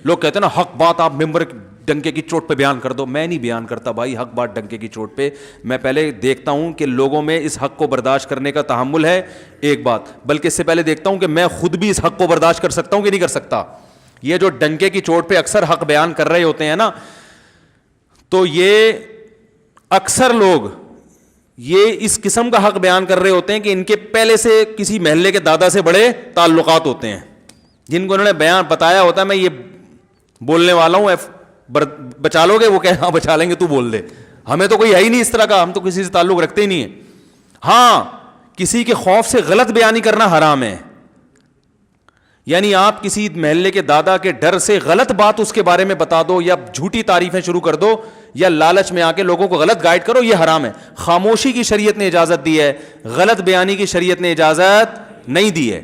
لوگ کہتے ہیں نا حق بات آپ ممبر ڈنکے کی چوٹ پہ بیان کر دو. میں نہیں بیان کرتا بھائی حق بات ڈنکے کی چوٹ پہ. میں پہلے دیکھتا ہوں کہ لوگوں میں اس حق کو برداشت کرنے کا تحمل ہے, ایک بات, بلکہ اس سے پہلے دیکھتا ہوں کہ میں خود بھی اس حق کو برداشت کر سکتا ہوں کہ نہیں کر سکتا. یہ جو ڈنکے کی چوٹ پہ اکثر حق بیان کر رہے ہوتے ہیں نا, تو یہ اکثر لوگ یہ اس قسم کا حق بیان کر رہے ہوتے ہیں کہ ان کے پہلے سے کسی محلے کے دادا سے بڑے تعلقات ہوتے ہیں, جن کو انہوں نے بیان بتایا ہوتا ہے میں یہ بولنے والا ہوں, بچا لو گے, وہ کہ ہاں بچا لیں گے, تو بول دے. ہمیں تو کوئی ہے ہی نہیں اس طرح کا, ہم تو کسی سے تعلق رکھتے ہی نہیں ہیں. ہاں کسی کے خوف سے غلط بیانی کرنا حرام ہے, یعنی آپ کسی محلے کے دادا کے ڈر سے غلط بات اس کے بارے میں بتا دو, یا جھوٹی تعریفیں شروع کر دو, یا لالچ میں آ کے لوگوں کو غلط گائیڈ کرو, یہ حرام ہے. خاموشی کی شریعت نے اجازت دی ہے, غلط بیانی کی شریعت نے اجازت نہیں دی ہے.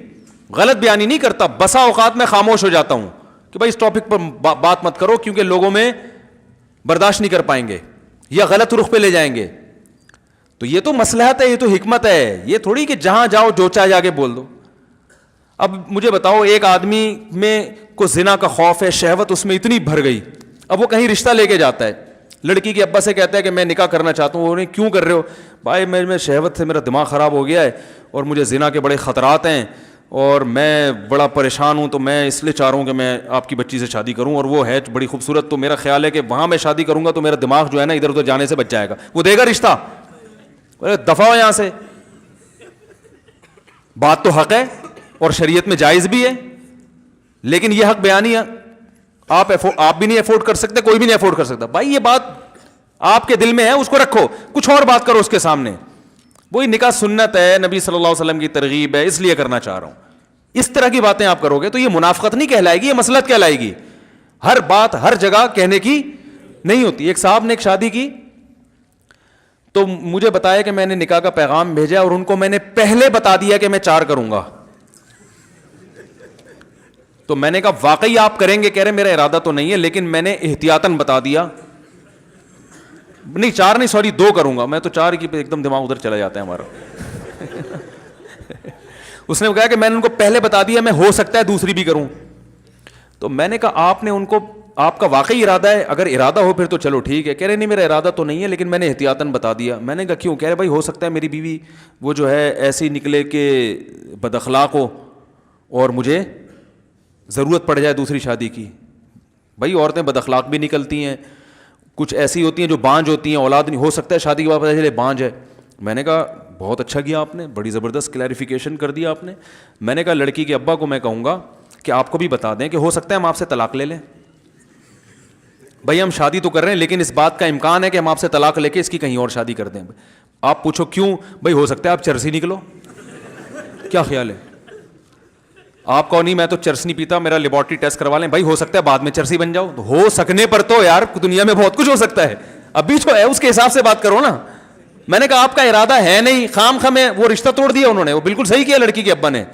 غلط بیانی نہیں کرتا, بسا اوقات میں خاموش ہو جاتا ہوں کہ بھائی اس ٹاپک پر بات مت کرو کیونکہ لوگوں میں برداشت نہیں کر پائیں گے یا غلط رخ پہ لے جائیں گے. تو یہ تو مصلحت ہے, یہ تو حکمت ہے, یہ تھوڑی کہ جہاں جاؤ جو چاہے جا کے بول دو. اب مجھے بتاؤ, ایک آدمی میں کو زنا کا خوف ہے, شہوت اس میں اتنی بھر گئی, اب وہ کہیں رشتہ لے کے جاتا ہے, لڑکی کے ابا سے کہتا ہے کہ میں نکاح کرنا چاہتا ہوں. انہیں کیوں کر رہے ہو؟ بھائی میں شہوت سے میرا دماغ خراب ہو گیا ہے اور مجھے زنا کے بڑے خطرات ہیں اور میں بڑا پریشان ہوں, تو میں اس لیے چاہ رہا ہوں کہ میں آپ کی بچی سے شادی کروں, اور وہ ہے بڑی خوبصورت, تو میرا خیال ہے کہ وہاں میں شادی کروں گا تو میرا دماغ جو ہے نا ادھر ادھر جانے سے بچ جائے گا. وہ دے گا رشتہ؟ دفع ہو یہاں سے. بات تو حق ہے اور شریعت میں جائز بھی ہے, لیکن یہ حق بیانی ہے آپ بھی نہیں افورڈ کر سکتے, کوئی بھی نہیں افورڈ کر سکتا. بھائی یہ بات آپ کے دل میں ہے, اس کو رکھو, کچھ اور بات کرو اس کے سامنے. وہی نکاح سنت ہے, نبی صلی اللہ علیہ وسلم کی ترغیب ہے, اس لیے کرنا چاہ رہا ہوں. اس طرح کی باتیں آپ کرو گے تو یہ منافقت نہیں کہلائے گی, یہ مصلحت کہلائے گی. ہر بات ہر جگہ کہنے کی نہیں ہوتی. ایک صاحب نے ایک شادی کی تو مجھے بتایا کہ میں نے نکاح کا پیغام بھیجا اور ان کو میں نے پہلے بتا دیا کہ میں 4 کروں گا. تو میں نے کہا واقعی آپ کریں گے؟ کہہ رہے میرا ارادہ تو نہیں ہے لیکن میں نے احتیاطاً بتا دیا. نہیں 4 نہیں, سوری 2 کروں گا. میں تو 4 کی ایک دم دماغ ادھر چلا جاتا ہے ہمارا. اس نے کہا کہ میں نے ان کو پہلے بتا دیا میں ہو سکتا ہے دوسری بھی کروں. تو میں نے کہا آپ نے ان کو, آپ کا واقعی ارادہ ہے؟ اگر ارادہ ہو پھر تو چلو ٹھیک ہے. کہہ رہے نہیں میرا ارادہ تو نہیں ہے لیکن میں نے احتیاطاً بتا دیا. میں نے کہا کیوں؟ کہہ رہے بھائی ہو سکتا ہے میری بیوی وہ جو ہے ایسی نکلے کہ بد اخلاق ہو اور مجھے ضرورت پڑ جائے دوسری شادی کی. بھائی عورتیں بد اخلاق بھی نکلتی ہیں, کچھ ایسی ہوتی ہیں جو بانجھ ہوتی ہیں, اولاد نہیں ہو سکتا ہے شادی کے بعد پتہ چلے بانجھ ہے. میں نے کہا بہت اچھا کیا آپ نے, بڑی زبردست کلیریفیکیشن کر دیا آپ نے. میں نے کہا لڑکی کے ابا کو میں کہوں گا کہ آپ کو بھی بتا دیں کہ ہو سکتا ہے ہم آپ سے طلاق لے لیں. بھائی ہم شادی تو کر رہے ہیں لیکن اس بات کا امکان ہے کہ ہم آپ سے طلاق لے کے اس کی کہیں اور شادی کر دیں. آپ پوچھو کیوں؟ بھائی ہو سکتا ہے آپ چرسی نکلو. کیا خیال ہے آپ کو؟ نہیں میں تو چرس نہیں پیتا, میرا لیبارٹری ٹیسٹ کروا لیں. بھائی ہو سکتا ہے بعد میں چرسی بن جاؤ. ہو سکنے پر تو یار دنیا میں بہت کچھ ہو سکتا ہے, ابھی جو ہے اس کے حساب سے بات کرو نا. میں نے کہا آپ کا ارادہ ہے نہیں, خام خواہ میں وہ رشتہ توڑ دیا انہوں نے. وہ بالکل صحیح کیا لڑکی کے ابا نے,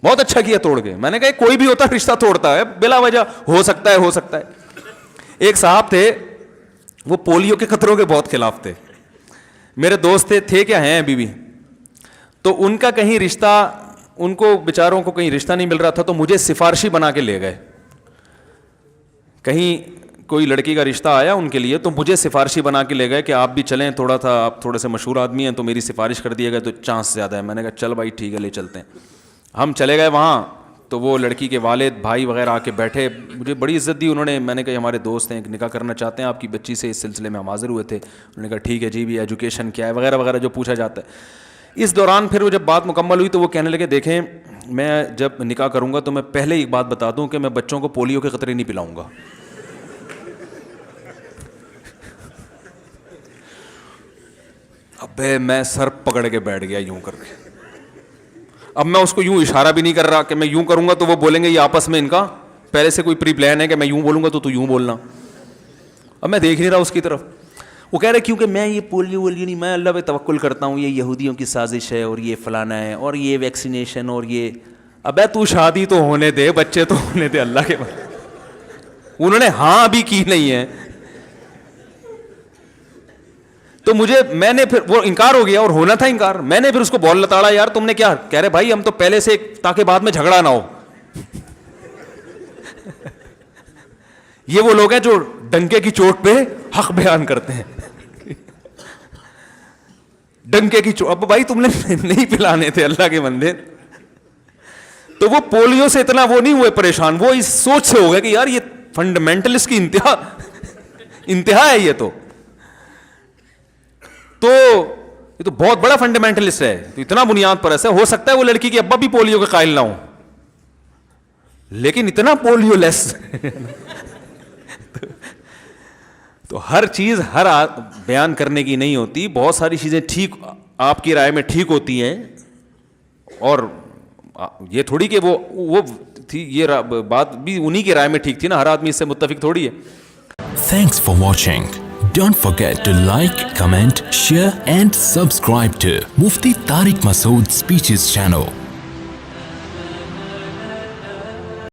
بہت اچھا کیا توڑ کے. میں نے کہا کوئی بھی ہوتا رشتہ توڑتا ہے بلا وجہ, ہو سکتا ہے ہو سکتا ہے. ایک صاحب تھے وہ پولیو کے خطروں کے بہت خلاف تھے, میرے دوست تھے کیا ہیں ابھی بھی. تو ان کا کہیں رشتہ, ان کو بیچاروں کو کہیں رشتہ نہیں مل رہا تھا تو مجھے سفارشی بنا کے لے گئے. کہیں کوئی لڑکی کا رشتہ آیا ان کے لیے تو مجھے سفارشی بنا کے لے گئے کہ آپ بھی چلیں, تھوڑا تھا آپ تھوڑے سے مشہور آدمی ہیں تو میری سفارش کر دیے گئے تو چانس زیادہ ہے. میں نے کہا چل بھائی ٹھیک ہے لے چلتے ہیں. ہم چلے گئے وہاں تو وہ لڑکی کے والد بھائی وغیرہ آ کے بیٹھے, مجھے بڑی عزت دی انہوں نے. میں نے کہا ہمارے دوست ہیں نکاح کرنا چاہتے ہیں آپ کی بچی سے, اس سلسلے میں ہم حاضر ہوئے تھے. انہوں نے کہا ٹھیک ہے جی, بھی ایجوکیشن کیا ہے وغیرہ وغیرہ جو پوچھا جاتا ہے. اس دوران پھر وہ جب بات مکمل ہوئی تو وہ کہنے لگے دیکھیں میں جب نکاح کروں گا تو میں پہلے ایک بات بتا دوں کہ میں بچوں کو پولیو کے قطرے نہیں پلاؤں گا. ابے میں سر پکڑ کے بیٹھ گیا یوں کر کے. اب میں اس کو یوں اشارہ بھی نہیں کر رہا کہ میں یوں کروں گا تو وہ بولیں گے یہ آپس میں ان کا پہلے سے کوئی پری پلان ہے کہ میں یوں بولوں گا تو یوں بولنا. اب میں دیکھ نہیں رہا اس کی طرف. وہ کہہ رہے کیونکہ میں یہ پولیو نہیں, میں اللہ پہ توکل کرتا ہوں, یہ یہودیوں کی سازش ہے اور یہ فلانا ہے اور یہ ویکسینیشن اور یہ. ابے تو شادی تو ہونے دے, بچے تو ہونے دے اللہ کے بعد. انہوں نے ہاں ابھی کی نہیں ہے تو میں نے پھر وہ انکار ہو گیا اور ہونا تھا انکار. میں نے پھر اس کو بول لتاڑا یار تم نے کیا. کہہ رہے بھائی ہم تو پہلے سے تاکہ بعد میں جھگڑا نہ ہو. یہ وہ لوگ ہیں جو ڈنکے کی چوٹ پہ حق بیان کرتے ہیں. ڈنکے کی چوٹ. اب بھائی تم نے نہیں پلانے تھے اللہ کے بندے, تو وہ پولیو سے اتنا وہ نہیں ہوئے پریشان, وہ اس سوچ سے ہو گیا کہ یار یہ فنڈامنٹلسٹ کی انتہا ہے. یہ تو بہت بڑا فنڈامنٹلسٹ ہے, تو اتنا بنیاد پرست ہے. ہو سکتا ہے وہ لڑکی کے ابا بھی پولیو کے قائل نہ ہوں, لیکن اتنا پولیو لیس. تو ہر چیز ہر بیان کرنے کی نہیں ہوتی. بہت ساری چیزیں ٹھیک آپ کی رائے میں ٹھیک ہوتی ہیں, اور یہ تھوڑی کہ وہ تھی, یہ بات بھی انہی کی رائے میں ٹھیک تھی نا, ہر آدمی اس سے متفق تھوڑی ہے. Thanks for watching. Don't forget to like, comment, share and subscribe to Mufti Tariq Masood Speeches channel.